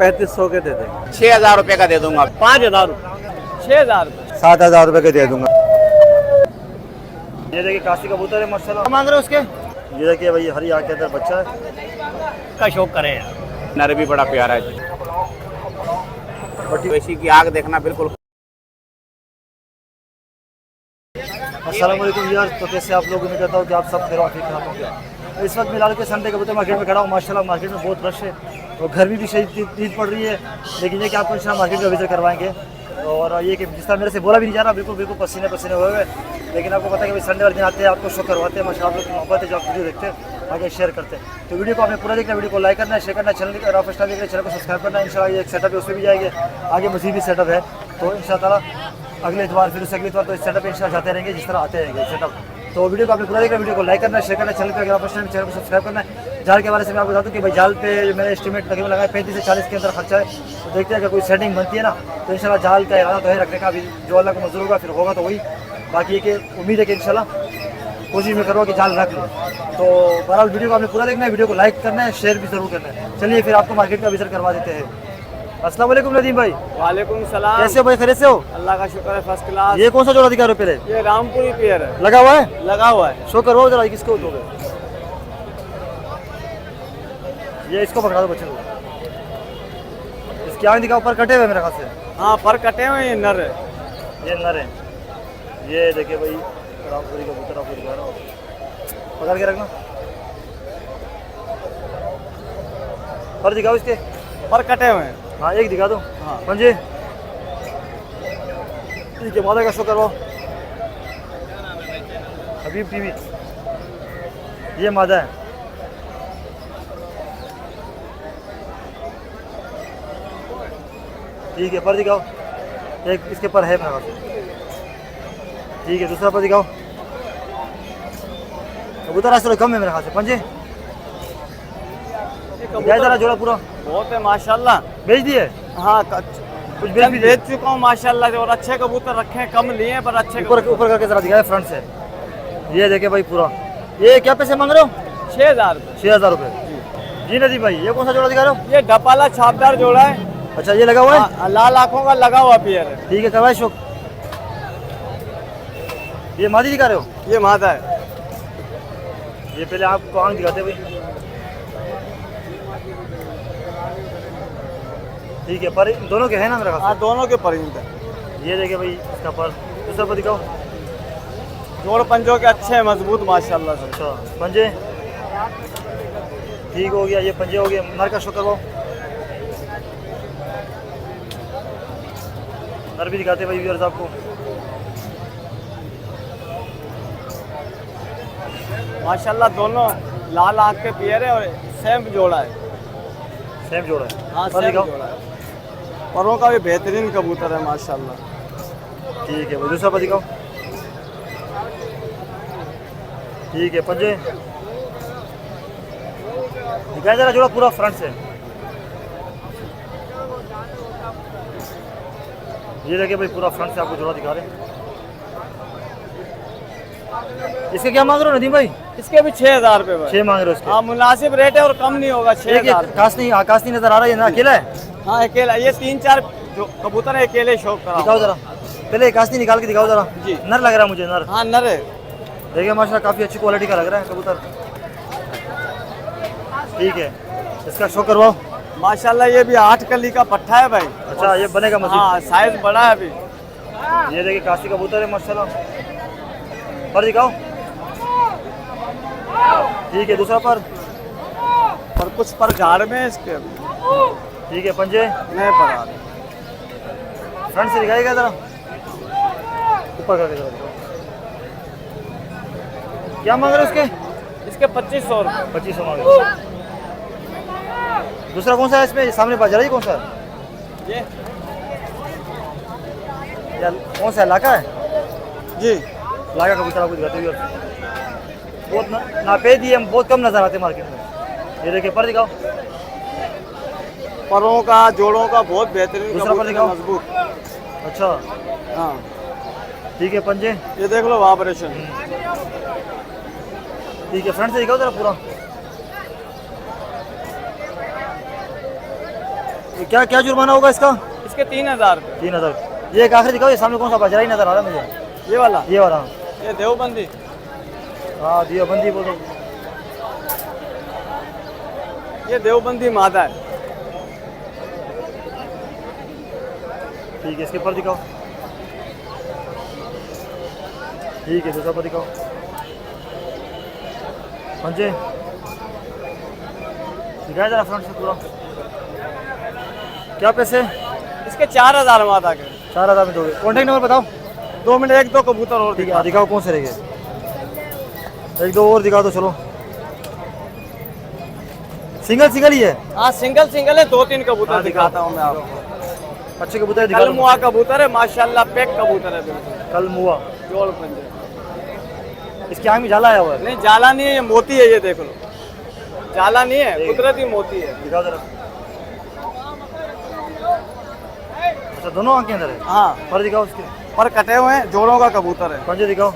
3500 के दे देंगे। 6000 रुपए का दे दूंगा। 5000, 6000, 7000 रुपए के दे दूंगा। ये देखिए काशी कबूतर है माशाल्लाह। मांग रहे हो उसके? ये देखिए भाई हरी आँख के अंदर बच्चा है का शौक करें यार। नर भी बड़ा प्यारा है। वैसी की आग देखना बिल्कुल। अस्सलाम वालेकुम यार, तो कैसे आप लोग? उम्मीद करता हूँ कि आप सब खैर ठीक ठाक होंगे। इस वक्त मिलाल के संडे कबूतर मार्केट में खड़ा हूँ। माशाल्लाह मार्केट में बहुत रश है और गर्मी भी सही तेज पड़ रही है, लेकिन ये कि आपको इंशाल्लाह मार्केट में विजिट करवाएंगे। और ये कि जिस तरह मेरे से बोला भी नहीं जा रहा, बिल्कुल बिल्कुल पसीने पसीने हुए हुए, लेकिन आपको पता है कि भाई संडे वाले दिन आते हैं, आपको शो करवाते हैं। माशाल्लाह आप लोग की मोहब्बत है जो आप वीडियो देखते हैं, आगे शेयर करते हैं। तो वीडियो को आपने पूरा देखना, वीडियो को लाइक करना है, शेयर करना है, चैनल का फर्स्ट टाइम चैनल को सब्सक्राइब करना है। इंशाल्लाह ये एक सेटअप है, उसमें भी जाएंगे, आगे मजीद भी सेटअप है। तो इंशाल्लाह अगले इतवार फिर उससे अगले इतवार तो इस सेटअप पे इंशाल्लाह जाते रहेंगे जिस तरह आते रहेंगे सेटअप। तो वीडियो को आपने पूरा देखना, वीडियो को लाइक करना है, शेयर करना है, चैनल पे अगर फर्स्ट टाइम चैनल को सब्सक्राइब करना है। जाल के बारे में मैं आपको बता दूं कि भाई जाल पे मैंने एस्टिमेट तकरीबन लगाया 35 से 40 के अंदर खर्चा है। तो देखते हैं अगर कोई सेटिंग बनती है ना तो इंशाल्लाह जाल का इरादा तो है रखने का, अभी जो अल्लाह को मंजूर होगा फिर होगा तो वही। बाकी ये कि उम्मीद है कि इंशाल्लाह कोशिश में करूँगा कि जाल रख लूँ। तो बहरहाल वीडियो को आपने पूरा देखना है, वीडियो को लाइक करना है, शेयर भी जरूर करना है। चलिए फिर आपको मार्केट का विजिट करवा देते हैं। अस्सलाम वालेकुम नदीम भाई। वालेकुम सलाम। कैसे हो भाई? खैरियत से हो? अल्लाह का शुक्र है, फर्स्ट क्लास। ये कौन सा जोड़ा दिखा रहे हो पहले? ये रामपुरी पेयर है, लगा हुआ है? लगा हुआ है। शो करवाओ जरा, किसको दोगे? ये इसको पकड़ा दो बच्चे को। इसकी आँख दिखाओ, पर कटे हुए मेरे ख्याल से। हाँ, पर कटे हुए ये नर है। ये नर है। ये देखिए भाई रामपुरी का कबूतर आपको दिखा रहा हूँ, पकड़ के रखना। पर दिखाओ इसके। पर कटे हुए हैं। हाँ एक दिखा दो। हाँ। पंजे ठीक है, मादा का शो करवाओ। हबीब टीवी, ये मादा है। ठीक है, पर दिखाओ। एक इसके पर है मेरे पास। ठीक है, दूसरा पर दिखाओ। कबूतर आज थोड़ा कम है मेरे ख्याल से। पंजे जरा जोड़ा पूरा बहुत है माशाल्लाह। बेच दिए? हाँ, कुछ बेच भी दिए? बेच चुका हूँ माशाल्लाह। और अच्छे कबूतर रखे हैं, कम लिए हैं पर अच्छे। ऊपर करके जरा दिखाए फ्रंट से। ये देखे भाई पूरा। ये क्या पैसे मांग रहे हो? 6000 रुपये। 6000 रुपये। जी नदीम भाई, ये कौन सा जोड़ा दिखा रहे हो? ये डपाला छापदार जोड़ा है। अच्छा, ये लगा हुआ है? हाँ, लाल आँखों का लगा हुआ पेयर है। ठीक है, करवाए शौक। ये मादी दिखा रहे हो? ये मादा है। ये पहले आपको आँख दिखाते भाई। ठीक है, पर दोनों के हैं ना मेरे हाँ, ख्याल दोनों के परिंदे। से। ये देखिए भाई इसका पर। दूसरा पर दिखाओ। जोड़ पंजों के अच्छे हैं, मजबूत माशाल्लाह से। अच्छा, पंजे ठीक हो गया। ये पंजे हो गए। नर का शो करवाओ। नर भी दिखाते भाई व्यूअर्स आपको। माशाल्लाह दोनों लाल आँख के पेयर है और सेम जोड़ा है। सेम जोड़ा है। हाँ, पर सेम दिखाओ। जोड़ा है। परों का भी बेहतरीन कबूतर है माशाल्लाह। ठीक है भाई, दूसरा पर दिखाओ। ठीक है, पंजे दिखाई जरा जोड़ा पूरा फ्रंट से। ये देखिए भाई पूरा फ्रंट से आपको जोड़ा दिखा रहे हैं। इसके क्या मांग रहे हो नदीम भाई? इसके भी 6000 रुपये। 6 मांग रहे हो इसके? हाँ, मुनासिब रेट है और कम नहीं होगा। 6000। आकाश नहीं नजर आ रहा है ना? अकेला है? हाँ, अकेला। ये 3-4 जो कबूतर है अकेले शौक करा। दिखाओ जरा, पहले आकाश निकाल के दिखाओ जरा। जी। नर लग रहा है मुझे, नर। हाँ, नर है। देखिए माशाल्लाह काफी अच्छी क्वालिटी का लग रहा है कबूतर। ठीक है, इसका शो करवाओ। माशाल्लाह ये भी 8 कली का पट्टा है भाई। अच्छा, ये बनेगा मजीद? हाँ, साइज बड़ा है अभी। ये देखिए काशी कबूतर है माशाल्लाह। पर दिखाओ। ठीक है, दूसरा पर। और कुछ पर झाड़ में है इसके। ठीक है, पंजे नहीं पर आ रहे। फ्रंट से दिखाएगा जरा, ऊपर करके जरा दिखाओ। क्या मांग रहे हो इसके? इसके 2500 रुपये। 2500 मांग रहे हो। दूसरा कौन सा है इसमें? सामने बाजार ही कौन सा है? ये या कौन सा है? लाका है? जी, लाका कबूतर आपको दिखाते हुए बहुत नापे दिए, हम बहुत कम नजर आते मार्केट में। ये देखिए पर दिखाओ। परों का जोड़ों का बहुत बेहतरीन दूसरा पर कबूतर है, दिखाओ। मजबूत। अच्छा, हाँ, ठीक है, पंजे ये देख लो ऑपरेशन। ठीक है, फ्रंट से दिखाओ जरा पूरा। ये क्या क्या जुर्माना होगा इसका? इसके 3000 रुपये। 3000। ये एक आखिरी दिखाओ, ये सामने कौन सा बजरा ही नजर आ रहा है मुझे, ये वाला ये वाला। ये देवबंदी। हाँ देवबंदी बोलो। ये देवबंदी मादा है। ठीक है, इसके ऊपर दिखाओ। ठीक है, दूसरा पर दिखाओ। पंजे दिखाया जरा फ्रंट से पूरा। क्या पैसे? इसके 4000 मादा के। 4000 में दोगे? कॉन्टेक्ट नंबर बताओ। 2 मिनट, 1-2 कबूतर और ठीक है, दिखाओ कौन से रहेंगे, एक दो और दिखा दो। चलो सिंगल सिंगल ही है? हाँ सिंगल सिंगल है, 2-3 कबूतर दिखाता हूँ मैं आपको। अच्छे कबूतर दिखा कल दो। मुआ कबूतर है माशाल्लाह, पैक कबूतर है बिल्कुल। कल मुआ। जोड़ पंजे। इसकी आँख में झाला आया हुआ है? नहीं जाला नहीं है, ये मोती है, ये देख लो। जाला नहीं है, कुदरती मोती है। दिखाओ जरा। अच्छा दोनों आँख के अंदर है? हाँ पर दिखाओ उसके। पर कटे हुए हैं, जोड़ों का कबूतर है। पंजे दिखाओ।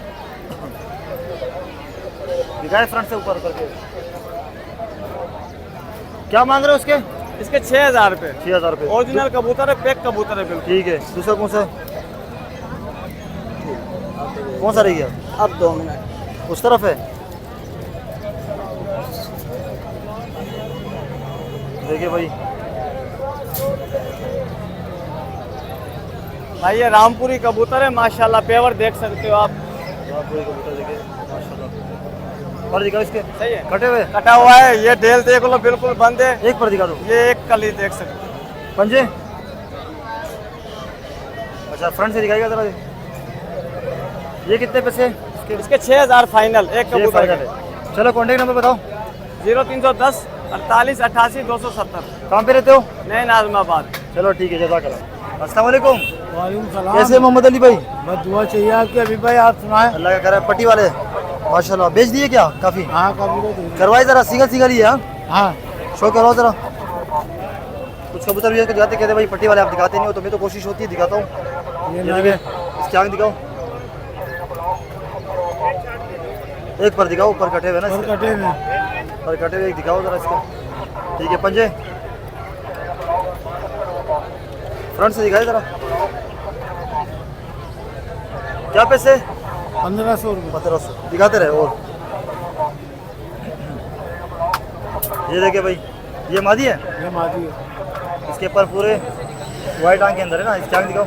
दिखाए फ्रंट से ऊपर करके। क्या मांग रहे हो उसके? इसके 6000 रुपये। 6000 रुपये। ओरिजिनल कबूतर है, पैक कबूतर है बिल्कुल। ठीक है, दूसरा कौन सा कौन सा रह गया? अब 2 मिनट। उस तरफ है, देखिए भाई। भाई ये रामपुरी कबूतर है माशाल्लाह, पेवर देख सकते हो आप। पूरे कबूतर देखिए माशाल्लाह। पर दिखाओ इसके। सही है, कटे हुए? कटा हुआ है। ये ढेल देख लो बिल्कुल बंद है। एक पर दिखा दो। ये एक कली देख सकते हो। पंजे अच्छा फ्रंट से दिखाएगा जरा। ये कितने पैसे इसके? इसके 6000 फाइनल, एक ये कबूतर फाइनल है। चलो कॉन्टेक्ट नंबर बताओ। 0310 48 88 270। कहाँ पे रहते हो? नए नाजमाबाद। चलो ठीक है, जज़ाकल्लाह। अस्सलाम वालेकुम। वालेकुम सलाम। कैसे मोहम्मद अली भाई? बस दुआ चाहिए आपकी अभी भाई, आप सुनाए। अल्लाह का करे। पट्टी वाले माशाल्लाह बेच दिए क्या? काफ़ी हाँ कभी तो करवाए जरा, सिंगल सिंगल ही है। हाँ? हाँ शो करवाओ जरा। कुछ कबूतर भी दिखाते, कहते भाई पट्टी वाले आप दिखाते नहीं हो, तो मैं तो कोशिश होती है दिखाता हूँ। ये ये नर देखिए, है। इसकी आँख दिखाओ। एक पर दिखाओ, ऊपर कटे हुए ना और इसके। कटे में पर कटे हुए एक दिखाओ जरा इसको। ठीक है, पंजे फ्रंट से दिखाए जरा। क्या पैसे? 1500 रुपये। 1500 दिखाते रहे। और ये देखिए भाई, ये मादी है, ये मादी है। इसके पर पूरे वाइट आंख के अंदर है ना। इसकी आंख दिखाओ।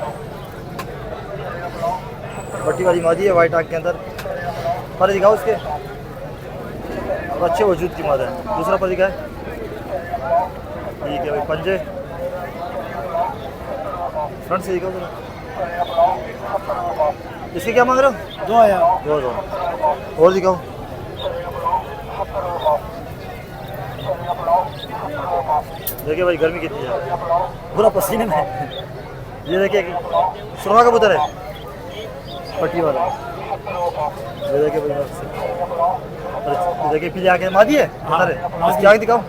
पट्टी वाली मादी है वाइट आंख के अंदर। पर दिखाओ इसके। और अच्छे वजूद की मादा है। दूसरा पर दिखाए। ठीक है भाई, पंजे फ्रंट से दिखाओ जरा। इसके क्या मांग रहे हो? 2000। 2000। और दिखाओ। देखिए भाई गर्मी कितनी है, पूरा पसीने में। ये देखिए सुरमा कबूतर है, पट्टी वाला। ये देखिए भाई मस्त। ये देखिए पीले आँखें मादी है, अंदर है। इसकी आँख दिखाओ।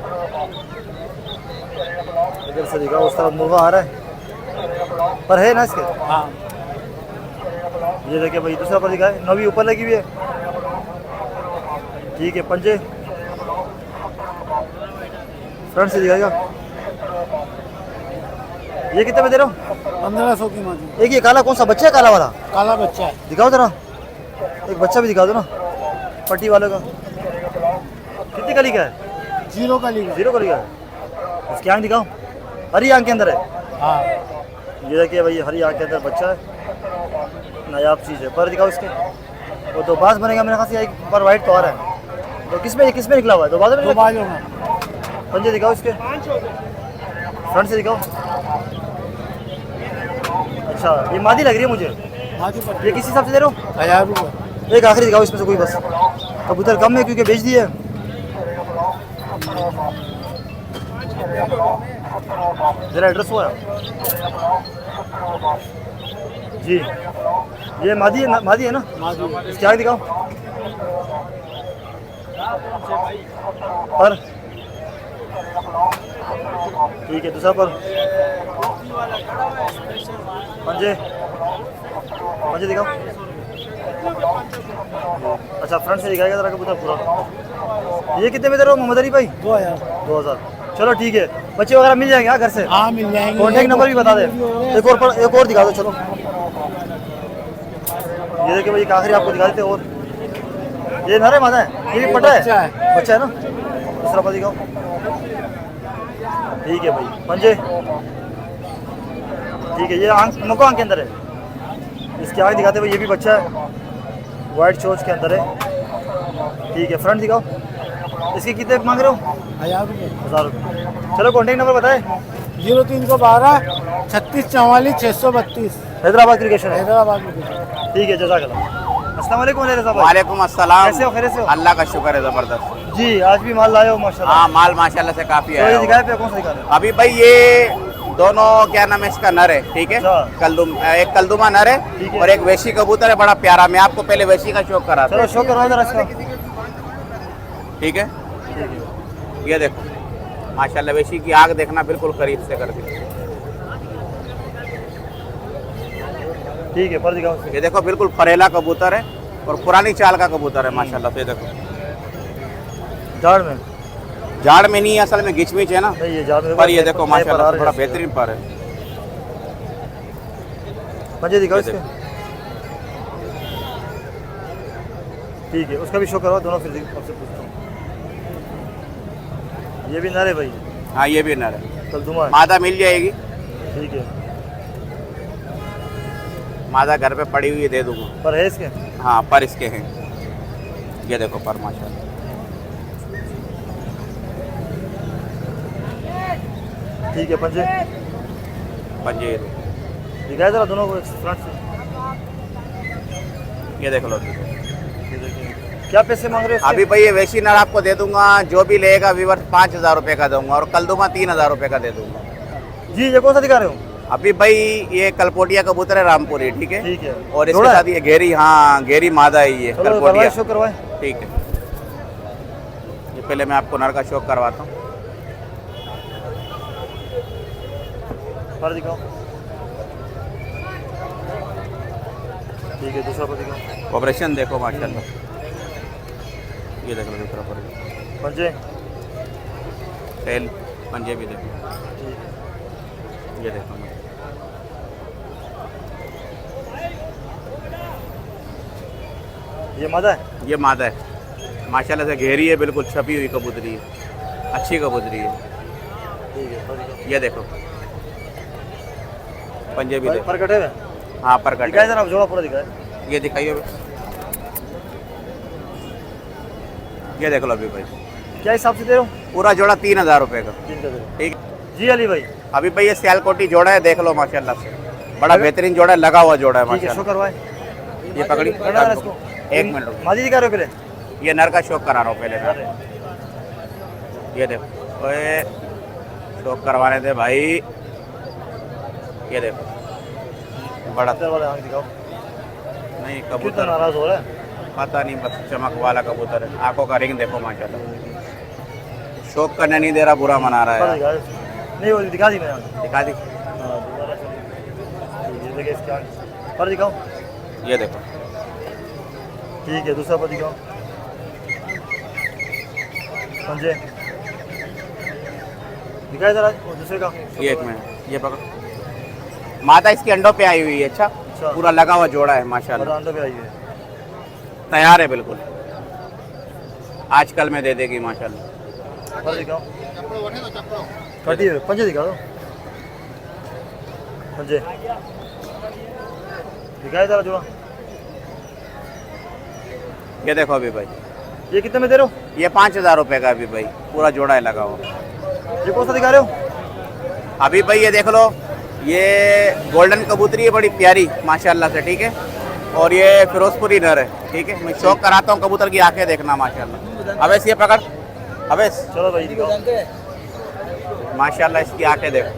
इधर से दिखाओ, उस तरफ मुर्गा आ रहा है, पर है ना इसके। हाँ ये देखिए भाई दूसरा पर दिखाए, नवी ऊपर लगी हुई है। ठीक है, पंजे फ्रंट से दिखाएगा। ये कितने में दे रहा हूँ? 1500 की मादी। एक ये काला कौन सा बच्चा है? काला वाला काला बच्चा है। दिखाओ जरा। एक बच्चा भी दिखा दो ना, पट्टी वाले का। कितनी कली का है? 0 का लीगा। 0 कली का है। इसकी आँख दिखाओ, हरी आँख के अंदर है। हाँ ये देखिए भाई हरी आँख के अंदर बच्चा है, नायाब चीज़ है। पर दिखाओ इसके। वो दो बाज बनेगा मेरे ख्याल से, एक पर वाइट तो आ रहा है। तो किसमें निकला हुआ है? दो बाजों में दो निकला? बाजू में। पंजे दिखाओ इसके, फ्रंट से दिखाओ। अच्छा ये मादी लग रही है मुझे। मादी पर ये किस हिसाब से दे रहे हो? 1000 रुपये। एक आखिरी दिखाओ इसमें से कोई बस। कबूतर कम है क्योंकि बेच दिए। जरा एड्रेस हुआ जी। ये मादी है ना? मादी है ना? मादी है। इसकी आँख दिखाओ। पर ठीक है, दूसरा पर पंजे पंजे दिखाओ। अच्छा फ्रंट से दिखाएगा जरा कबूतर पूरा। ये कितने में दे रहे हो मोहम्मद अली भाई? 2000। 2000। चलो ठीक है, बच्चे वगैरह मिल जाएंगे हाँ घर से। हाँ मिल जाएंगे। कॉन्टेक्ट नंबर भी बता दे। एक और दिखा दो चलो। ये देखिए भाई, एक आखिरी आपको दिखा देते। और ये नर है मादा है? ये भी पटा है, बच्चा है ना। दूसरा पर दिखाओ। ठीक है भाई, पंजे ठीक है। ये आंख नको आंख के अंदर है, इसके आगे दिखाते भाई। ये भी बच्चा है, वाइट शोज के अंदर है। ठीक है, फ्रंट दिखाओ। इसके कितने मांग रहे हो? 1000 रुपये। 1000 रुपये। चलो कॉन्टेक्ट नंबर बताए। 0312 36 44 632 हैदराबाद क्रिकेशन है। हैदराबाद में। ठीक है, जज़ाकल्लाह। अस्सलाम वालेकुम रज़ा भाई। वालेकुम अस्सलाम। कैसे हो, खैरियत से हो? अल्लाह का शुक्र है जबरदस्त। जी, आज भी माल लाए हो माशाल्लाह। हाँ माल माशाल्लाह से काफी तो ये है। दिखाए पे कौन सा दिखा रहे हो? अभी भाई ये दोनों क्या नाम है इसका नर है, ठीक है। अच्छा। एक कलदुमा नर ठीक है है। और एक वेशी कबूतर है, बड़ा प्यारा। मैं आपको पहले वेशी का शौक करा चलो था, शो करवाओ जरा इसका। ठीक है। ये देखो माशाल्लाह, वेशी की आग देखना बिल्कुल करीब से कर दी। ठीक है, पर दिखाओ इसके। ये देखो बिल्कुल फरेला कबूतर है और पुरानी चाल का कबूतर है माशाल्लाह से। देखो झाड़ में झाड़ में नहीं है, असल में गिचमिच है ना। नहीं, ये झाड़ में पर ये देखो माशाल्लाह से बड़ा जैसे। बेहतरीन पर है। पंजे दिखाओ ये इसके। देखो। ठीक है, उसका भी शो करवाओ दोनों, फिर आपसे पूछता हूँ। ये भी नर है भाई, हाँ ये भी नर है, कलदुमा है। मादा मिल जाएगी। ठीक है, मादा घर पे पड़ी हुई है, दे दूंगा। पर है इसके। हाँ पर इसके हैं। ये देखो पर माशाल्लाह। ठीक है, पंजे पंजे ये दिखाए जरा दोनों को फ्रंट से। ये देख लो। ये देखिए, क्या पैसे मांग रहे हो इसके? अभी भाई ये वैसी नर आपको दे दूंगा, जो भी लेगा व्यूवर 5000 रुपये का दूंगा और कलदुमा 3000 रुपये का दे दूंगा। जी, ये कौन सा दिखा रहे हो? अभी भाई ये कलपोटिया कबूतर है, रामपुरी, ठीक है। ठीक है, और इसके जोड़ा है? साथ ये घेरी, हाँ घेरी मादा है ये चलो कलपोटिया, करवाए, शो करवाए। ठीक है। ये पहले मैं आपको नर का शौक करवाता हूँ। पर दिखाओ। ठीक है, दूसरा पर दिखाओ। ऑपरेशन देखो माशाल्लाह। ये देख लो दूसरा पर, पंजे टेल पंजे भी देखो। ठीक है। ये देखो ये मादा है? ये मादा है माशाल्लाह से, घेरी है, बिल्कुल छपी हुई कबूतरी है, अच्छी कबूतरी है। ठीक है, पर दिखाओ। ये देखो पंजे भी देखो। पर कटे हुए? हाँ पर कट दिखाए जरा, जोड़ा पूरा दिखाए। ये दिखाइए अभी। ये देख लो अभी भाई, क्या हिसाब से दे रहे हो? पूरा जोड़ा 3000 रुपये का, 3 का दे रहे हो। ठीक। जी अली भाई, अभी भाई ये सियालकोटी जोड़ा है, देख लो माशाल्लाह से, बड़ा बेहतरीन जोड़ा है, लगा हुआ जोड़ा है ठीक है, शो माशाल्लाह। करवाए। ये पकड़ी, करना जरा इसको। एक मिनट रुको। मादी दिखा रहे हो पहले? ये नर का शौक करा रहा हूँ पहले मैं। ये देखो, ओए शौक करवाने थे भाई। ये देखो बड़ा, इधर वाले आंख दिखाओ। नहीं कितना कबूतर नाराज हो रहा है? पता नहीं, बस चमक वाला कबूतर है। आंखों का रिंग देखो माशाल्लाह, शौक करने नहीं दे रहा, बुरा मना रहा पर है। दिखा दे। नहीं, वो दिखा दी मैंने आंख। दिखा दी। हाँ, दोबारा से। ये देखिए इसके आंख। पर दिखाओ। ये देखो ठीक है, दूसरा पर दिखाओ। पंजे दिखाए जरा, और दूसरे का। ये एक मिनट, ये पकड़। माता इसकी अंडों पे आई हुई है। अच्छा, अच्छा। पूरा लगा हुआ जोड़ा है माशाल्लाह, अंडों पे आई है। तैयार है बिल्कुल, आजकल में दे देगी माशाल्लाह। पर दिखाओ। कटी हुई पंजे दिखा दो। पंजे दिखाए जरा जोड़ा। ये देखो अभी भाई, ये कितने में दे रहे हो? ये 5000 रुपये का अभी भाई, पूरा जोड़ा है लगा हुआ। ये कौन सा दिखा रहे हो? अभी भाई ये देख लो, ये गोल्डन कबूतरी है, बड़ी प्यारी माशाल्लाह से, ठीक है। और ये फिरोजपुरी नर है, ठीक है। मैं शौक कराता हूँ कबूतर की, आंखें देखना माशाल्लाह। अवेश ये पकड़, अवेश चलो भाई दिखाओ। माशाल्लाह इसकी आंखें देखो,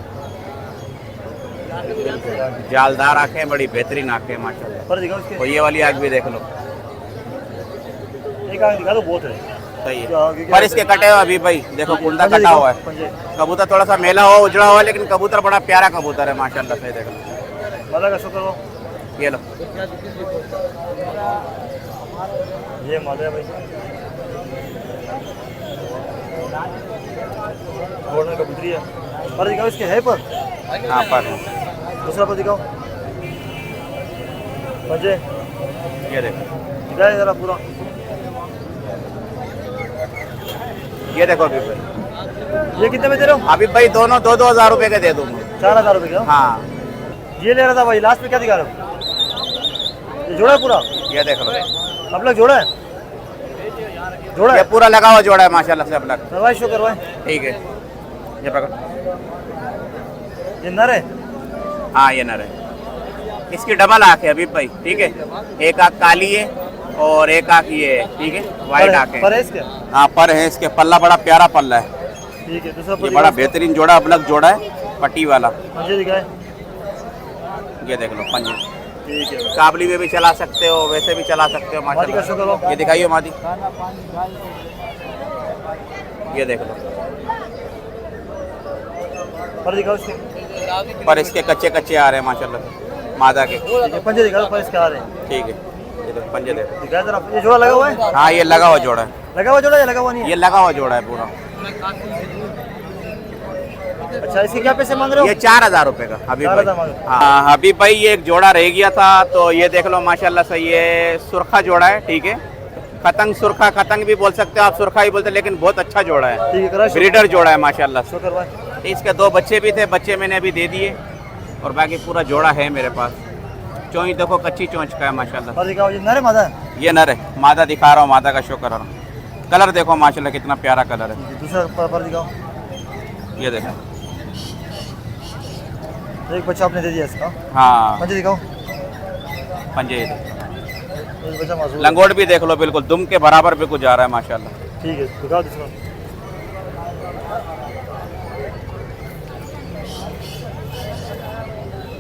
जालदार आंखें, बड़ी बेहतरीन आंखें माशाल्लाह। पर दिखाओ इसके। और ये वाली आंख भी देख लो, एक आंख दिखा दो, बहुत है। सही क्या आगे है। क्या पर इसके कटे हुए अभी भाई देखो, कुंडा पंजे कटा दिखाओ, हुआ है। पंजे कबूतर थोड़ा सा मेला हो, उजड़ा हुआ है, लेकिन कबूतर बड़ा प्यारा कबूतर है माशाल्लाह से। देख लो, मादा का शो करो। ये लो, ये मादा है भाई। गोल्डन कबूतरी है। पर दिखाओ इसके है पर हाँ पर है। दूसरा पर दिखाओ पंजे ये देखो, दिखाए जरा पूरा। ये देखो अभी भाई, ये कितने में दे रहे हो? अभी भाई दोनों 2-2 हज़ार रुपये के दे दूंगा। 4,000 रुपये का। हाँ ये ले रहा था भाई, लास्ट में क्या दिखा रहे हो? ये जोड़ा है पूरा? ये देख लो, अब लग जोड़ा है, जोड़ा ये है। पूरा लगा हुआ जोड़ा है माशाल्लाह से अब लग। करवाए शो करवाए। ठीक है, ये पकड़। ये नर है? हाँ ये नर है, इसकी डबल आँख है अभी भाई, ठीक है। एक आँख काली है और एक आँख ये है, ठीक है, वाइट आँख है। पर है इसके? हाँ पर है, इसके पल्ला बड़ा प्यारा पल्ला है। ठीक है, दूसरा ये बड़ा बेहतरीन जोड़ा अपलग जोड़ा है, पट्टी वाला। मुझे दिखाए। ये देख लो पंजे, ठीक है, काबली में भी चला सकते हो, वैसे भी चला सकते हो मादी का शो करो। माशाल्लाह। ये दिखाइए मादी, ये देख लो। पर दिखाओ इसके। पर इसके कच्चे कच्चे आ रहे हैं माशाल्लाह मादा के। ठीक है, पंजे दिखाओ पर इसके आ रहे हैं। ठीक है, ये देखो पंजे देखो। दिखाए जरा। ये जोड़ा लगा हुआ है? हाँ ये लगा हुआ जोड़ा है, लगा हुआ जोड़ा या लगा हुआ नहीं है? ये लगा हुआ जोड़ा है पूरा। अच्छा, इसके क्या पैसे मांग रहे हो? ये 4,000 रुपये का अभी 4,000 भाई। मांग रहे हो। हाँ अभी भाई ये एक जोड़ा रह गया था, तो ये देख लो माशाल्लाह से, ये सुरखा जोड़ा है, ठीक है। खतंग सुरखा, खतंग भी बोल सकते हो आप, सुरखा ही बोलते हैं, लेकिन बहुत अच्छा जोड़ा है, ठीक है, करा शो। ब्रीडर जोड़ा है माशाल्लाह शो से। करवाए। इसके 2 बच्चे भी थे, बच्चे मैंने अभी दे दिए और बाकी पूरा जोड़ा है मेरे पास। चोंच देखो कच्ची चोंच का है माशाल्लाह। पर दिखाओ, ये नर है मादा है? ये नर है, मादा दिखा रहा हूँ, मादा का शो करा रहा हूँ। कलर देखो माशाल्लाह कितना प्यारा कलर है। दूसरा पर दिखाओ। ये देखो, एक बच्चा आपने दे दिया इसका। हाँ पंजे दिखाओ। पंजे ये देखो। एक बच्चा मासूम है। लंगोट भी देख लो, बिल्कुल दुम के बराबर पे कुछ जा रहा है माशाल्लाह। ठीक है, दिखाओ दूसरा।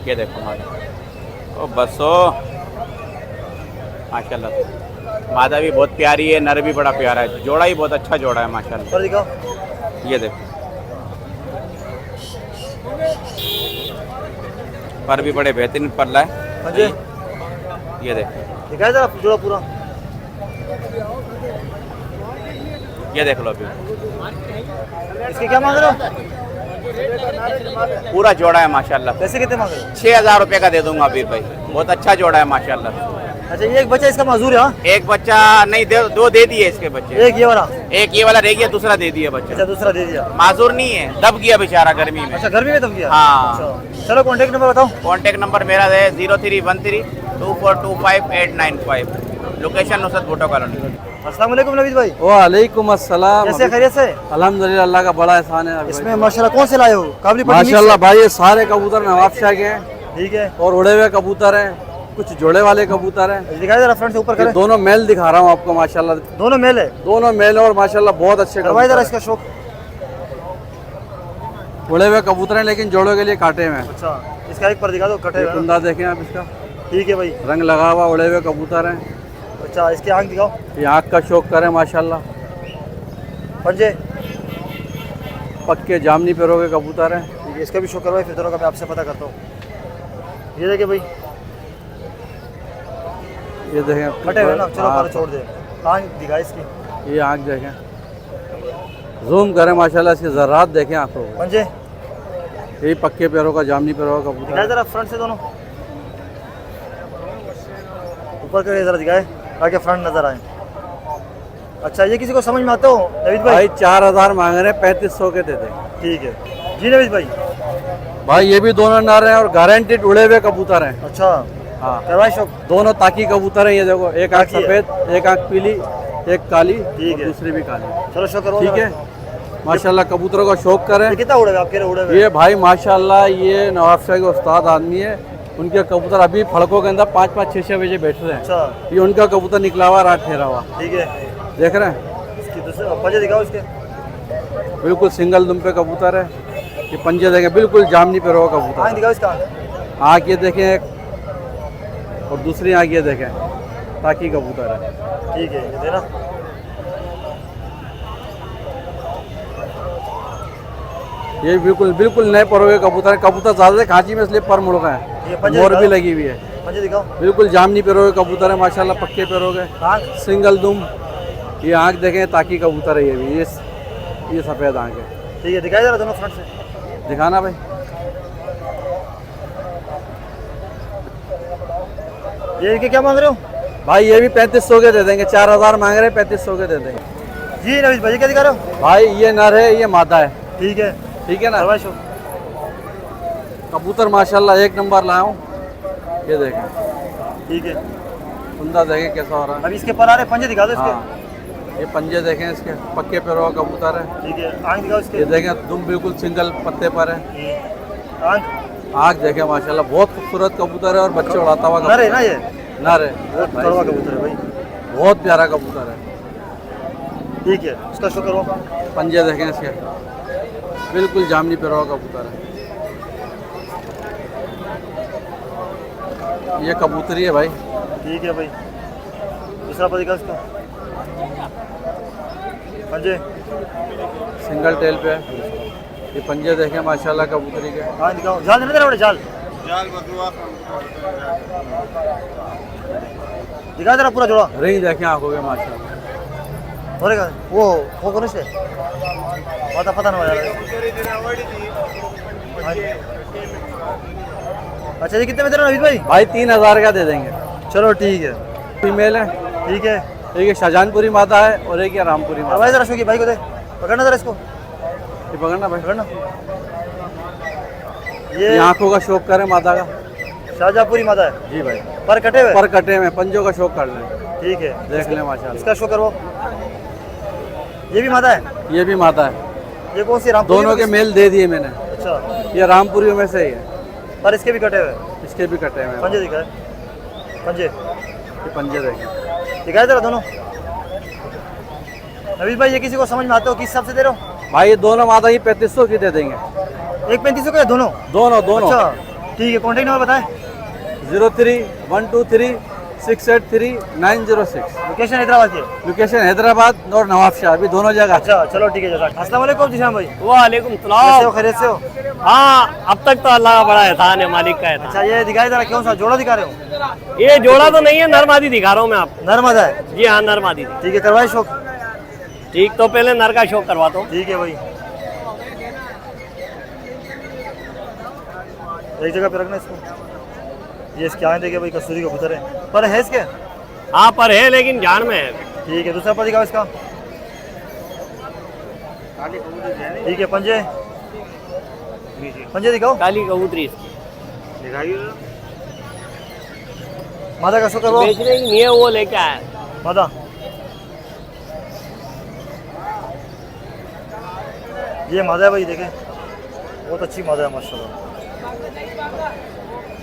ये देखो ओ बसो माशाल्लाह, मादा भी बहुत प्यारी है, नर भी बड़ा प्यारा है, जोड़ा ही बहुत अच्छा जोड़ा है माशाल्लाह। पर दिखाओ। ये देखो, पर भी बड़े बेहतरीन पल्ला है। पंजे ये देखो, दिखाए जरा जोड़ा पूरा। ये देख लो अभी इसके क्या मांग रहे हो? पूरा जोड़ा है माशाल्लाह। पैसे कितने मांग रहे हो? 6,000 रुपये का दे दूंगा अभी भाई, बहुत अच्छा जोड़ा है माशाल्लाह। अच्छा, ये एक बच्चा इसका माजूर है? हाँ? एक बच्चा नहीं, 2 दे दिए इसके बच्चे। एक ये वाला? एक ये वाला रह गया, दूसरा दे दिया अच्छा, बच्चा। दूसरा दे दिया। माजूर नहीं है, दब गया बेचारा गर्मी में। अच्छा, गर्मी में दम किया? हाँ। अच्छा, चलो कॉन्टेक्ट नंबर बताओ। कॉन्टेक्ट नंबर मेरा है 03132425 लोकेशन नुसरत भुट्टो कॉलोनी। अस्सलाम वालेकुम नवीद भाई। वालेकुम अस्सलाम। कैसे खैरियत से? अल्हम्दुलिल्लाह, अल्लाह का बड़ा एहसान है। इसमें माशाल्लाह कौन से लाए हो? काबली पट्टी मिक्स माशाल्लाह भाई, ये सारे कबूतर नवाबशाह के हैं है? ठीक है, और उड़े हुए कबूतर हैं, कुछ जोड़े वाले कबूतर हैं। दिखाए जरा फ्रंट से ऊपर ये करें। दोनों मेल दिखा रहा हूँ आपको माशाल्लाह, दोनों मेल है? दोनों मेल और माशाल्लाह बहुत अच्छे करवाए जरा कबूतर इसका शौक। हैं। उड़े हुए कबूतर हैं लेकिन जोड़ों के लिए काटे हुए हैं। अच्छा, इसका एक पर दिखा दो, कटे ये हुए हैं। कुंदा देखें आप, इसका ठीक है भाई। रंग लगा हुआ, उड़े हुए कबूतर हैं। अच्छा, इसकी आंख दिखाओ। ये आँख का शौक करें माशाल्लाह, पंजे पक्के जामनी पैरों के कबूतर हैं। ठीक है, इसका भी शौक करवाए, फिर दोनों का मैं आपसे पता करता हूँ। ये देखिए भाई, ये देखें कटे हुए ना, चलो हाँ, पर छोड़ दे। आंख दिखाए इसकी। ये आँख देखें, जूम करें माशाल्लाह, इसके ज़र्रात देखें आँखों को। पंजे यही पक्के पैरों का जामनी पैरों का कबूतर दिखाए है। जरा फ्रंट से दोनों ऊपर करके जरा दिखाए ताकि फ्रंट नजर आए। अच्छा, ये किसी को समझ में आता हो नवीद भाई? भाई 4,000 मांग रहे हैं, 3500 के दे दें। ठीक है जी नवीद भाई। भाई ये भी दोनों नर हैं और गारंटेड उड़े हुए कबूतर हैं। अच्छा, हाँ, करवाए शौक। दोनों ताकी कबूतर हैं। ये देखो, एक आँख ताकी है। सफ़ेद, एक आँख पीली, एक काली ठीक और है। दूसरी भी काली। चलो शौक करवाओ ठीक जरा। है, माशाल्लाह कबूतरों का शौक करें। ये कितना उड़े हुए? आप कह रहे उड़े हुए? ये भाई माशाल्लाह, ये नवाबशाह के उस्ताद आदमी है, उनके कबूतर अभी फड़कों के अंदर 5-5, 6-6 बजे बैठ रहे हैं। अच्छा, ये उनका कबूतर निकला हुआ, रात ठहरा हुआ, ठीक है। देख रहे हैं, इसकी दूसरे पंजे दिखाओ इसके। बिल्कुल सिंगल दुम पे कबूतर है। ये पंजे देखें, बिल्कुल जामनी पे रहो आँख कबूतर। दिखाओ इसका। आँख ये देखें एक, और दूसरी आँख ये देखें, ताकि कबूतर है। ठीक है, ये देना। ये बिल्कुल बिल्कुल नए परों के कबूतर है। कबूतर ज़्यादा से खांची में, इसलिए पर मुड़ गए ये हैं, पंजे मोर भी दिखाओ। लगी हुई है। पंजे दिखाओ। बिल्कुल जामनी पैरों के कबूतर है माशाल्लाह, पक्के पैरों के, आँख सिंगल दुम। ये आँख देखें, ताकि कबूतर है। ये भी ये सफ़ेद आँख है। ठीक है, दिखाई जरा दोनों फ्रंट से। दिखाना भाई। ये इनके क्या मांग रहे हो? भाई ये भी 3500 के दे देंगे, 4000 मांग रहे हैं, 3500 के दे देंगे। जी नवीश भाई, क्या दिखा रहे हो? भाई ये नर है, ये मादा है। ठीक है, ठीक है ना। करवाए शो। कबूतर माशाल्लाह एक नंबर लाया हूँ। ये देखें, ठीक है, कुंदा देखें कैसा हो रहा है। अभी इसके पर आ रहे पंजे दिखा दो इसके। हाँ, ये पंजे देखें इसके, पक्के पैरों का कबूतर है। ठीक है, आंख दिखाओ इसके। ये देखें दुम बिल्कुल सिंगल पत्ते पर है। आंख आँख देखें माशाल्लाह, बहुत खूबसूरत कबूतर है और बच्चे उड़ाता हुआ नर है ना ये? नर है, बहुत कड़वा कबूतर है भाई। बहुत प्यारा कबूतर है। ठीक है, उसका शो करो। पंजे देखें इसके, बिल्कुल जामनी पैरों का कबूतर है। ये कबूतरी है भाई। ठीक है भाई, दूसरा पर दिखा उसका। पंजे, सिंगल टेल पे है। ये पंजे देखें माशाल्लाह कबूतरी के। हाँ दिखाओ, जाल नहीं तेरा बड़े जाल दिखा जरा पूरा जोड़ा। रिंग देखें आंखों के माशाल्लाह। हो रहेगा वो कौन से पता पता ना हो यार। अच्छा, ये कितने में दे रहे हो नवीद भाई? भाई 3000 का दे देंगे। चलो ठीक है, फीमेल है, ठीक है। एक ये शाहजहानपुरी माता है और एक ये रामपुरी माता भाई जरा शो की भाई को दे, पकड़ना जरा इसको, है। ये पकड़ना भाई। पकड़ना। ये ये आंखों का शौक करे माता का। शाहजहांपुरी माता है, जी भाई, पर कटे हुए। पर कटे में पंजों का शौक कर लें। ठीक है, देख लें माशाल्लाह। इसका शो करो। ये भी माता है? ये भी माता है। ये कौन सी रामपुरी? दोनों के मेल दे दिए मैंने। अच्छा, ये रामपुरी में से ही है, पर इसके भी कटे हुए। इसके भी कटे हुए हैं। पंजे दिखाए, पंजे ये पंजे देखें। दिखाए जरा दोनों। नवीद भाई, ये किसी को समझ में आते हो किस हिसाब से दे रहे हो? भाई ये दोनों माता ही 3500 की दे देंगे। एक 3500 का दोनों? दोनों दोनों। अच्छा ठीक है, कॉन्टेक्ट नंबर बताएं। 03-123-683-906। लोकेशन हैदराबाद की? लोकेशन हैदराबाद और नवाबशाह, अभी दोनों जगह। अच्छा चलो ठीक है, जज़ाक। अस्सलाम वालेकुम जिशान भाई, वालेकुम कैसे सलाम। हो? खैरियत से हो? हाँ, अब तक तो अल्लाह का बड़ा एहसान है, मालिक का एहसान। अच्छा, ये दिखाई जरा कौन सा जोड़ा दिखा रहे हो? ये जोड़ा तो नहीं है, नरमादी दिखा रहा हूँ मैं आपको। नर्मदा है? जी हाँ, नरमादी। ठीक है, करवाए शौक। ठीक, तो पहले नर का शौक करवाता हूँ। ठीक है भाई, एक जगह पे रखना इसको। ये इसके आए देखिए भाई, कसूरी कबूतर है, पर है इसके? हाँ, पर है लेकिन जान में है। ठीक है, दूसरा पर दिखाओ इसका। ठीक है, पंजे, पंजे दिखाओ। काली कबूतरी माता का शो करो। बेचने की नहीं है, वो लेके आया। माता, ये मादा है भाई, देखे बहुत अच्छी मादा है माशाल्लाह।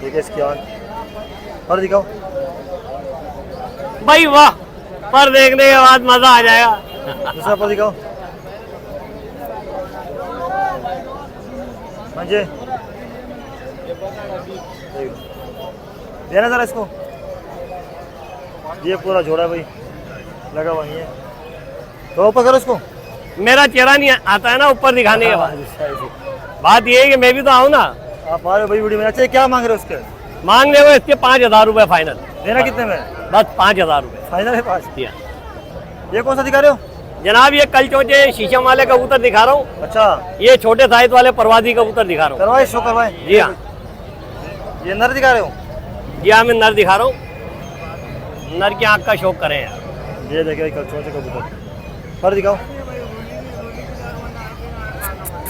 देखिए इसकी आंख, और दिखाओ। भाई वाह, पर देखने के बाद मजा आ जाएगा। दूसरा पर दिखाओ। मंजे, देना जरा इसको। ये पूरा जोड़ा है भाई, लगा हुआ नहीं है, तो ऊपर करो इसको। मेरा चेहरा नहीं आता है ना ऊपर दिखाने के बाद। बात ये है कि मैं भी तो आऊँ ना। आप आ रहे हो भाई वीडियो में। अच्छा, क्या मांग रहे हो उसके? मांग रहे हो इसके 5000 रुपए फाइनल। देना कितने में? बस 5000 रुपए फाइनल है 5। दिया। ये कौन सा दिखा रहे हो? जनाब, ये कल चौचे शीशम वाले कबूतर दिखा रहा हूँ। अच्छा, ये छोटे साइज वाले परवादी कबूतर दिखा रहा हूँ। करवाए शो करवाए। जी हाँ, ये नर दिखा रहे हो? जी हाँ, मैं नर दिखा रहा हूँ। नर की आँख का शौक करें यार। ये देखिए छोटे कबूतर, पर दिखाओ।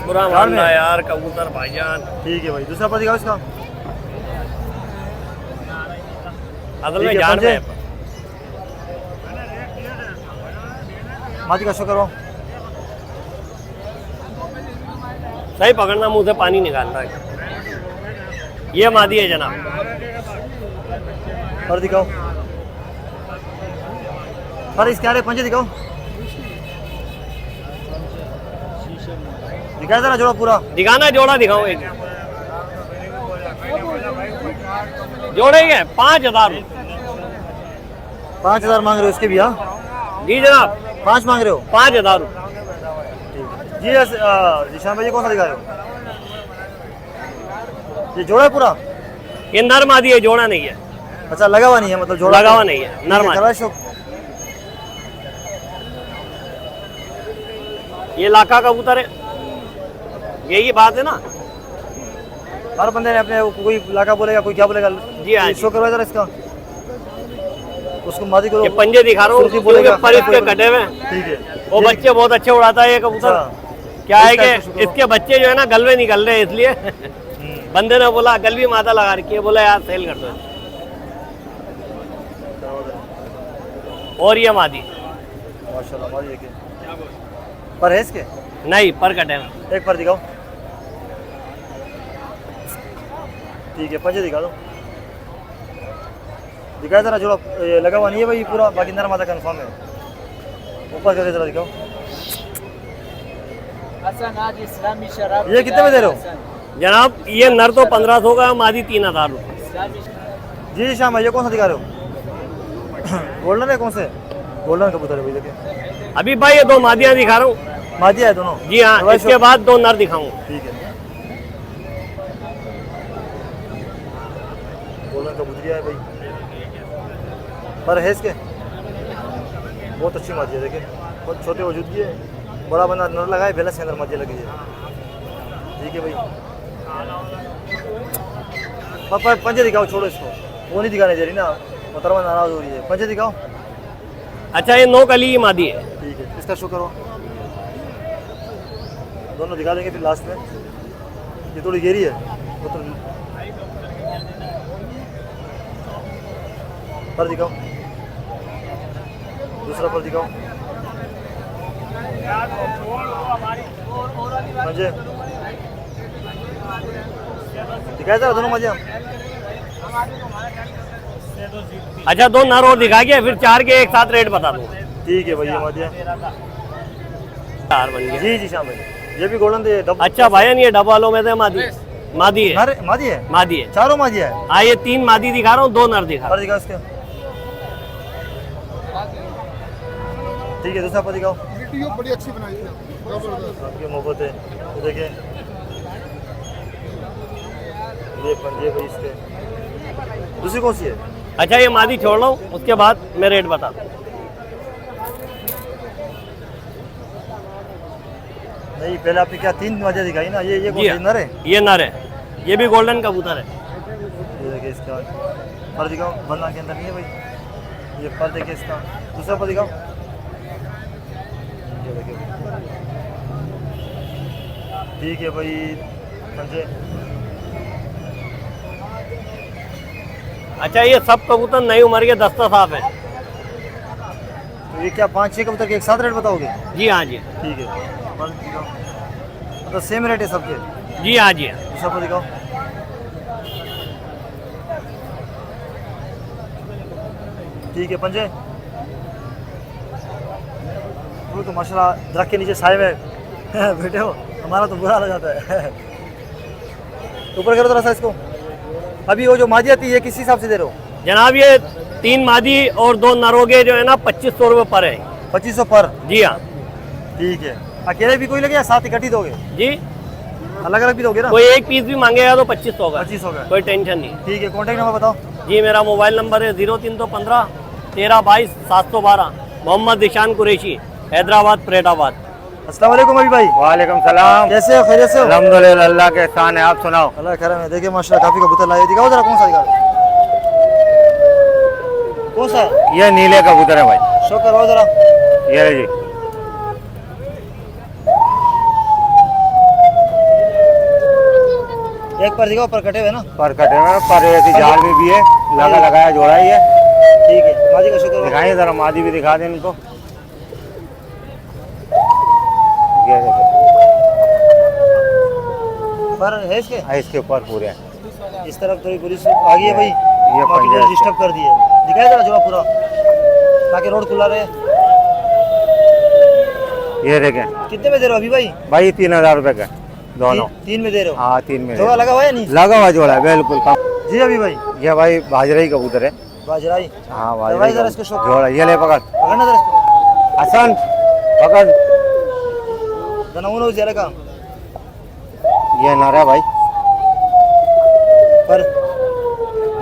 बुरा मानना यार कबूतर भाईजान। ठीक है भाई, दूसरा पर दिखाओ इसका। असल ठीक में है, जान पंजे। में है। माती का शो करो। सही पकड़ना, मुंह से पानी निकालना है। ये मादी है जनाब। और दिखाओ। और इसके आगे पंजे दिखाओ। दिखाया जरा जोड़ा पूरा। दिखाना, जोड़ा दिखाओ एक। जोड़े के 5000 रुपये। 5000 मांग रहे हो इसके भी? हाँ जी जनाब, 5 मांग रहे हो? 5000 रुपये। जी जिशान भाई, ये कौन सा दिखा रहे हो? ये जोड़ा है पूरा? ये नर मादी है, जोड़ा नहीं है। अच्छा, लगा हुआ नहीं है, मतलब जोड़ा लगा हुआ नहीं है, नर मादी। करवाए शो। ये लाका कबूतर है। यही बात है ना। हर बंदे ने अपने कोई लाका बोलेगा, कोई क्या बोलेगा। जी हाँ, शो करवा जरा इसका, उसको मादी करो। ये पंजे दिखा रहा हूँ, बोलेगा पर इसके कटे हुए हैं। ठीक है। वो बच्चे बहुत अच्छे उड़ाता है ये कबूतर। क्या है कि इसके बच्चे जो है ना गलवे निकल रहे हैं, इसलिए बंदे ने बोला गलवी माता लगा रखी है, बोला यार सेल कर दो। और ये मादी माशाल्लाह, मादी देखिए। पर है इसके? नहीं, पर कटे हैं। एक पर दिखाओ। ठीक है, पंजे दिखा दो। दिखाया जरा, जोड़ा ये लगा हुआ नहीं है भाई पूरा, बाकी नर मादा कंफर्म है। ऊपर करके जरा दिखाओ। ये कितने में दे रहे हो जनाब? ये नर तो 1500 का, मादी 3000 रुपये। जी शाम, ये कौन सा दिखा रहे हो? गोल्डन है? कौन से गोल्डन कबूतर है भाई? देखिए अभी भाई ये 2 मादियाँ दिखा रहा हूँ। मादिया है दोनों? जी हाँ, इसके बाद 2 नर दिखाऊँ। ठीक है, गोल्डन कबूतरिया है भाई। पर है इसके? बहुत अच्छी मादी है, देखिए बहुत छोटे वजूद की है। बड़ा बंदा नर लगाए, बेला से अंदर मादी लगी है। ठीक है भाई, पापा पंजे दिखाओ, छोड़ो इसको, वो नहीं दिखाने दे रही ना, मोहतरमा नाराज हो रही है। पंजे दिखाओ। अच्छा, ये 9 कली की मादी है। ठीक है, इसका शो करो। दोनों दिखा देंगे फिर लास्ट में। ये थोड़ी गेरी है वो तो। पर दिखाओ, दूसरा पर दिखाओ। मजे दिखाया था दोनों मजे। अच्छा, 2 नर और दिखा के फिर 4 के एक साथ रेट बता दूँ। ठीक है भैया, मजे 4 बन गया। जी जी शाम भाई। ये भी गोल्डन दे डब। अच्छा भाई, ये डब वालों में से मादी है। मादी है? मादी है। चारों मादी है? हाँ, ये 3 मादी दिखा रहा हूँ, 2 नर दिखा रहा पर दिखाओ इसके। ठीक है, दूसरा पर दिखाओ। वीडियो बड़ी अच्छी बनाई है, जबरदस्त। आपकी मोहब्बत है। तो देखिए ये पंजे भाई इसके। दूसरी कौन सी है? हूँ। अच्छा, ये मादी छोड़ रहा हूँ, उसके बाद मैं रेट बता दूँ। नहीं, पहले आपने क्या 3 मादियाँ दिखाई ना? ये कौन जी सी हाँ, नर है? ये नर है, ये भी गोल्डन कबूतर है। ये देखिए इसका पर दिखाओ, बंदा के अंदर नहीं है भाई। ये पर देखिए इसका। दूसरा पर दिखाओ। ये देखिए, ठीक है भाई पंजे। अच्छा, ये सब कबूतर नई उम्र के दस्ता साफ है। तो ये क्या 5-6 कबूतर के एक साथ रेट बताओगे? जी हाँ जी। ठीक है, पर दिखाओ। मतलब सेम रेट है सबके? जी हाँ जी। दूसरा पर दिखाओ। ठीक है, पंजे। वो तो माशाल्लाह दरख्त के नीचे साए में बैठे हो, हमारा तो बुरा लग जाता है। ऊपर करो थोड़ा सा इसको। अभी वो जो मादी आती है ये किस हिसाब से दे रहे हो? जनाब, ये 3 मादी और 2 नरोगे जो है ना 2500 रुपये पर है। 2500 पर? जी हाँ। ठीक है। अकेले भी कोई लगे या साथ इकट्ठी दोगे? जी, अलग अलग भी दोगे ना? कोई एक पीस भी मांगेगा तो 2500 का। 2500 का? कोई टेंशन नहीं। ठीक है, कॉन्टेक्ट नंबर बताओ। जी, मेरा मोबाइल नंबर है 0315 1322 712। मोहम्मद ईशान कुरैशी, हैदराबाद, फरीदाबाद। अस्सलाम वालेकुम अभी भाई। वालेकुम सलाम। कैसे हो? खैरियत से हो? अल्हम्दुलिल्लाह, अल्लाह के एहसान है। आप सुनाओ। अल्लाह का करम है। देखिए माशाल्लाह काफी कबूतर लाए। दिखाओ जरा, कौन सा दिखा रहे हो? कौन सा? ये नीले कबूतर है भाई। शो करवाओ जरा। ये जी, एक पर दिखाओ, पर कटे हुए ना? पर कटे हुए, पर एक जाल में भी है, लगा लगाया जोड़ा ही है। ठीक है, मादी का शो करो। दिखाइए जरा, मादी भी दिखा दें इनको। ये देखो, पर है इसके? इसके ऊपर पूरे हैं। इस तरफ थोड़ी पुलिस आ गई है भाई, ये बाकी पंजा डिस्टर्ब कर दिए। दिखाया जरा जोड़ा पूरा, ताकि रोड खुला रहे। ये देखें कितने में दे रहे हो अभी भाई? भाई, 3000 रुपए का दोनों। 3 में दे रहे हो? हाँ, 3 में जोड़ा लगा हुआ है नहीं? लगा हुआ जोड़ा है, बिल्कुल कम। जी अभी भाई। ये भाई बाजरा कबूतर है। बाजराई? हाँ, दवाई बाजरा जरा इसको शौक। जोड़ा। ये ले पकड़, पकड़ना जरा इसको। हसन पकड़। दनाउन ज़्यादा का ये नारा भाई, पर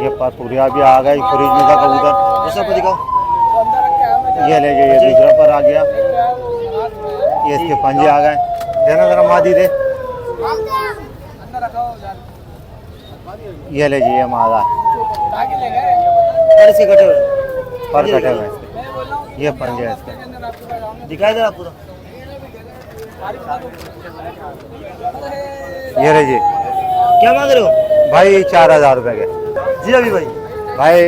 ये पूरिया भी आ गई, फ्रिज में था कबूतर। दूसरा पर दिखाओ। ये ले ये दूसरा पर आ गया। ये इसके पंजे आ गए। देना जरा मादी दे। ये लीजिए ये मादा और इसके कटे हुए पर कटे हुए इसके, ये पंजे हैं इसके। दिखाई दे रहा पूरा। ये लीजिए क्या मांग रहे हो भाई 4000 रुपए के। जी अभी भाई। भाई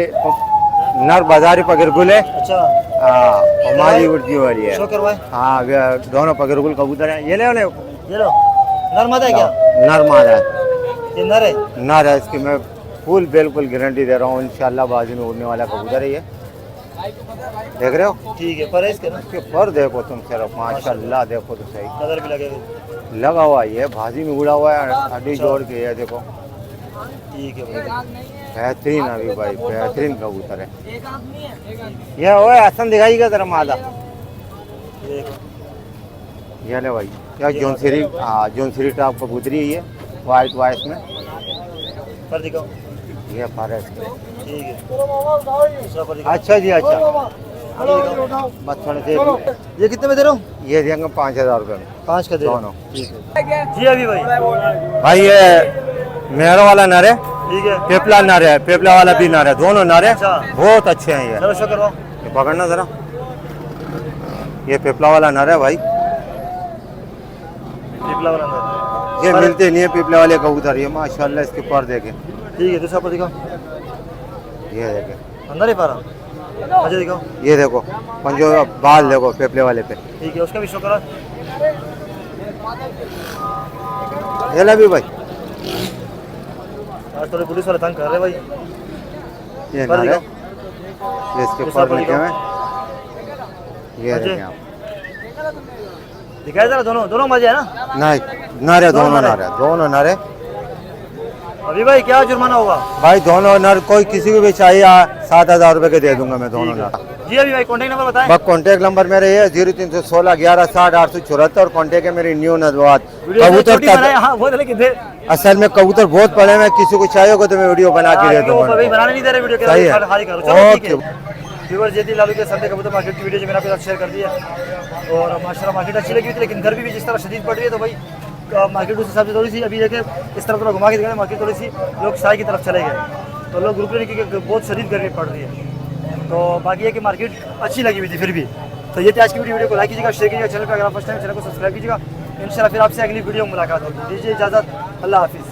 नर बाजारी पगिरगुल है। अच्छा हाँ हमारी उर्जी वाली है। शो करवाए। हाँ दोनों पगिरगुल कबूतर हैं। ये ले ये लो नर मादा है क्या? नर मादा है। ये नर है। नर है इसकी मैं फुल बिल्कुल गारंटी दे रहा हूँ। इंशाल्लाह बाजी में उड़ने वाला कबूतर है ये। देख रहे हो ठीक है पर इसके ना इसके पर देखो तुम सिर्फ माशाल्लाह देखो तो सही कलर भी लगे हुए। लगा हुआ है। ये भाजी में उड़ा हुआ है हड्डी जोड़ के। ये देखो ठीक है भाई। बेहतरीन अभी भाई बेहतरीन कबूतर है। ये वो हसन दिखाइएगा जरा मादा। ये ले भाई या जौनसरी। हाँ जौनसरी टॉप कबूतरी है ये वाइट वाइट में। पर दिखाओ। ये पर है इसके। ठीक है दूसरा पर दिखाओ। अच्छा जी अच्छा बस थोड़े से ये कितने में दे रहा हूँ? ये देंगे 5000 रुपये में 5 का दे रहा हूँ। दोनों। ठीक है जी अभी भाई। भाई ये मेहर वाला नर है, ठीक है पेपला नर है, पेपला वाला भी नर है, दोनों नर है। अच्छा। बहुत अच्छे हैं ये। चलो शो करवाओ। ये पकड़ना जरा। ये पेपला वाला नर है भाई। पिपला वाला अंदर। ये मिलते नहीं है पिपले वाले कबूतर। ये माशाल्लाह इसके पर देखे। ठीक है दूसरा पर दिखाओ। ये देखे अंदर ही पारा। अच्छा दिखाओ। ये देखो पंजो बाल देखो पेपले वाले पे। ठीक है उसका भी शो करो। ये ले भी भाई। आज थोड़े पुलिस वाले तंग कर रहे भाई। ये पर नर है। दिखाओ। ये इसके दूसरा पर पर लिखे हुए। ये अच्छा। देखें आप। दिखाई दे रहा दोनों दोनों मजे है ना? नहीं नर है, दोनों नर है, दोनों नर है। अभी भाई क्या जुर्माना होगा? भाई दोनों नर कोई किसी को भी चाहिए 7000 रुपए के दे दूंगा मैं दोनों नर। जी अभी भाई कॉन्टेक्ट नंबर बताएं। बस कॉन्टेक्ट नंबर मेरे ये 0316 11 60 874 और कॉन्टेक्ट है मेरी न्यू नजवात। छोटी बनाए हाँ वो लेकिन दे असल में कबूतर बहुत पड़े हैं, किसी को चाहिए होगा तो मैं वीडियो बना के दे दूंगा। भाई बनाने नहीं दे रहे वीडियो के सही है। हाई करो। चलो ठीक है ओके। व्यूअर्स ये थी लालू के संडे कबूतर मार्केट की वीडियो जो मैंने आपके साथ शेयर कर दी है। और माशाल्लाह मार्केट अच्छी लगी थी लेकिन गर्मी भी जिस तरह शदीद पड़ रही है तो भाई मार्केट उस हिसाब से थोड़ी सी अभी देखे इस तरफ थोड़ा घुमा के दिखाने मार्केट थोड़ी सी लोग शाही की तरफ चले गए तो लोग रुक रहे क्योंकि बहुत शदीद गर्मी पड़ रही है। तो बाकी है कि मार्केट अच्छी लगी हुई थी फिर भी। तो ये थी आज की वीडियो को लाइक कीजिएगा शेयर कीजिएगा चैनल पर अगर फर्स्ट टाइम चैनल को सब्सक्राइब कीजिएगा। इंशाल्लाह फिर आपसे अगली वीडियो में मुलाकात होगी। दीजिए इजाज़त। अल्लाह हाफिज़।